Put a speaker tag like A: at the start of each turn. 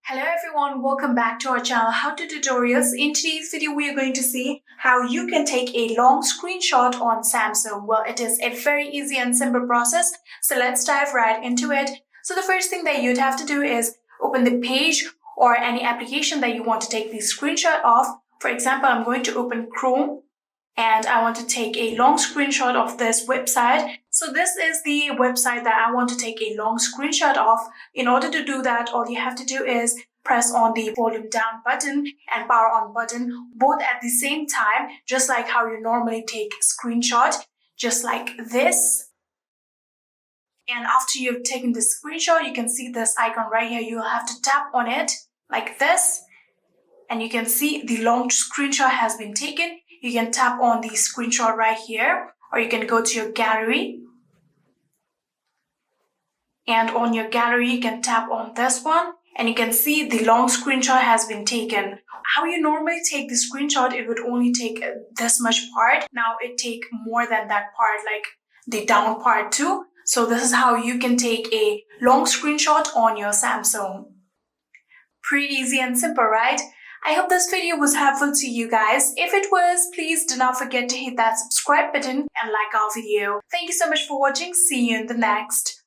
A: Hello everyone, welcome back to our channel How to Tutorials. In today's video, we are going to see how you can take a long screenshot on Samsung. Well, it is a very easy and simple process, so let's dive right into it. So the first thing that you'd have to do is open the page or any application that you want to take the screenshot of. For example, I'm going to open Chrome and I want to take a long screenshot of this website. So this is the website that I want to take a long screenshot of. In order to do that, all you have to do is press on the volume down button and power on button both at the same time, just like how you normally take a screenshot, just like this. And after you've taken the screenshot, you can see this icon right here. You'll have to tap on it like this, and you can see the long screenshot has been taken. You can tap on the screenshot right here, or you can go to your gallery. And on your gallery, you can tap on this one, and you can see the long screenshot has been taken. How you normally take the screenshot, it would only take this much part. Now it take more than that part, like the down part too. So this is how you can take a long screenshot on your Samsung. Pretty easy and simple, right? I hope this video was helpful to you guys. If it was, please do not forget to hit that subscribe button and like our video. Thank you so much for watching. See you in the next.